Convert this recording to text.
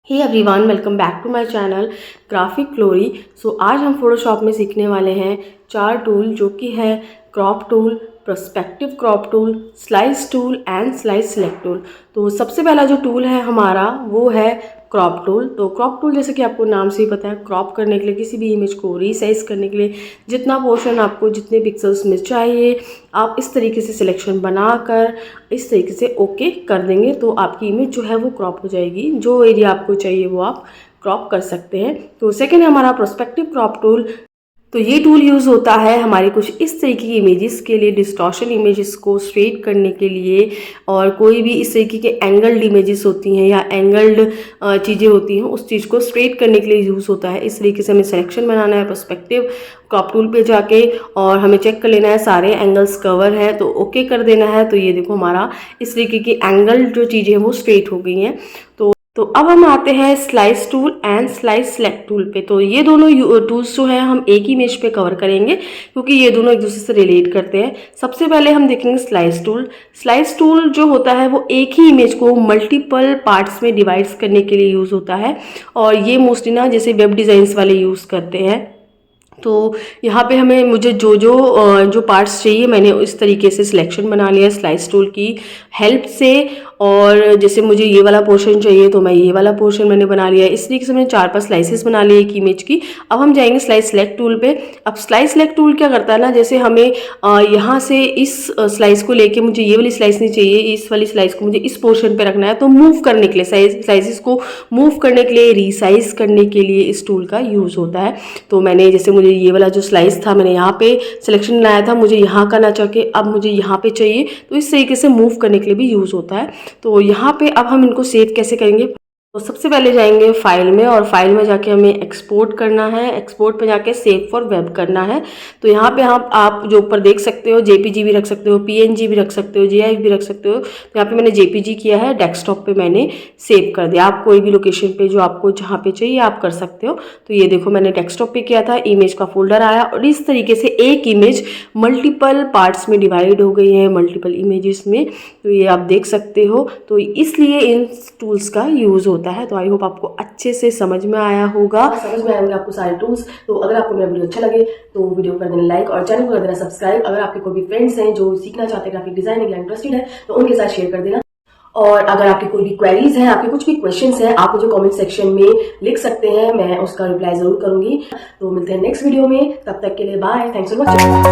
Hey everyone, welcome back to my channel graphic glory. So आज हम Photoshop में सीखने वाले हैं 4 टूल, जो कि है crop tool, perspective crop tool, slice tool and slice select tool. तो सबसे पहला जो टूल है हमारा वो है क्रॉप टूल। तो क्रॉप टूल जैसे कि आपको नाम से ही पता है, क्रॉप करने के लिए, किसी भी इमेज को रीसाइज करने के लिए जितना पोर्शन आपको, जितने पिक्सल्स में चाहिए, आप इस तरीके से सिलेक्शन बनाकर इस तरीके से ओके कर देंगे तो आपकी इमेज जो है वो क्रॉप हो जाएगी। जो एरिया आपको चाहिए वो आप क्रॉप कर सकते हैं। तो सेकेंड है हमारा पर्सपेक्टिव क्रॉप टूल। तो ये टूल यूज़ होता है हमारी कुछ इस तरीके की इमेजेस के लिए, डिस्टॉर्शन इमेजेस को स्ट्रेट करने के लिए, और कोई भी इस तरीके के एंगल्ड इमेजेस होती हैं या एंगल्ड चीज़ें होती हैं, उस चीज़ को स्ट्रेट करने के लिए यूज़ होता है। इस तरीके से हमें सिलेक्शन बनाना है पर्सपेक्टिव क्रॉप टूल पे जाके, और हमें चेक कर लेना है सारे एंगल्स कवर है तो ओके कर देना है। तो ये देखो हमारा इस तरीके की एंगल्ड जो चीज़ें हैं वो स्ट्रेट हो गई हैं। तो अब हम आते हैं slice tool and slice select tool पे। तो ये दोनों टूल्स जो हैं हम एक ही इमेज पे कवर करेंगे, क्योंकि ये दोनों एक दूसरे से रिलेट करते हैं। सबसे पहले हम देखेंगे स्लाइस टूल। स्लाइस टूल जो होता है वो एक ही इमेज को मल्टीपल पार्ट्स में डिवाइड्स करने के लिए यूज़ होता है, और ये मोस्टली ना जैसे वेब डिज़ाइंस वाले यूज़ करते हैं। तो यहाँ पे मुझे जो पार्ट्स चाहिए मैंने इस तरीके से सिलेक्शन बना लिया स्लाइस टूल की हेल्प से। और जैसे मुझे ये वाला पोर्शन चाहिए तो मैं ये वाला पोर्शन मैंने बना लिया। इस तरीके से मैंने 4-5 स्लाइसेस बना लिए एक इमेज की। अब हम जाएंगे स्लाइस सेलेक्ट टूल पे। अब स्लाइस सेलेक्ट टूल क्या करता है ना, जैसे हमें यहाँ से इस स्लाइस को लेके मुझे ये वाली स्लाइस नहीं चाहिए, इस वाली स्लाइस को मुझे इस पोर्शन पे रखना है, तो मूव करने के लिए, स्लाइसेस को मूव करने के लिए, रिसाइज करने के लिए इस टूल का यूज़ होता है। तो मैंने जैसे मुझे ये वाला जो स्लाइस था मैंने यहाँ पे सिलेक्शन बनाया था, मुझे यहाँ का ना चाहिए, अब मुझे यहाँ पे चाहिए, तो इस तरीके से मूव करने के लिए भी यूज़ होता है। तो यहाँ पे अब हम इनको सेव कैसे करेंगे, तो सबसे पहले जाएंगे फाइल में, और फाइल में जाके हमें एक्सपोर्ट करना है। एक्सपोर्ट पे जाके सेव फॉर वेब करना है। तो यहाँ पे आप जो ऊपर देख सकते हो जेपीजी भी रख सकते हो, पीएनजी भी रख सकते हो, जेआईएफ भी रख सकते हो। तो यहाँ पे मैंने जेपीजी किया है, डेस्कटॉप पे मैंने सेव कर दिया। आप कोई भी लोकेशन पे जो आपको जहाँ पे चाहिए आप कर सकते हो। तो ये देखो मैंने डेस्कटॉप पे किया था, इमेज का फोल्डर आया, और इस तरीके से एक इमेज मल्टीपल पार्ट्स में डिवाइड हो गई है, मल्टीपल इमेजेस में। तो ये आप देख सकते हो। तो इसलिए इन टूल्स का यूज़ होता है। तो आई होप आपको अच्छे से समझ में आया होगा, समझ में आएंगे आपको सारे टूल्स। तो अगर आपको मेरा वीडियो अच्छा लगे तो वीडियो कर देना लाइक और चैनल को कर देना सब्सक्राइब। अगर आपके कोई भी फ्रेंड्स हैं जो सीखना चाहते हैं ग्राफिक डिजाइनिंग या इंटरेस्टेड है तो उनके साथ शेयर कर देना। और अगर आपकी कोई भी क्वेरीज हैं, आपके कुछ भी क्वेश्चंस हैं, आप मुझे कमेंट सेक्शन में लिख सकते हैं, मैं उसका रिप्लाई जरूर करूंगी। तो मिलते हैं नेक्स्ट वीडियो में, तब तक के लिए बाय, थैंक्स फॉर वॉचिंग।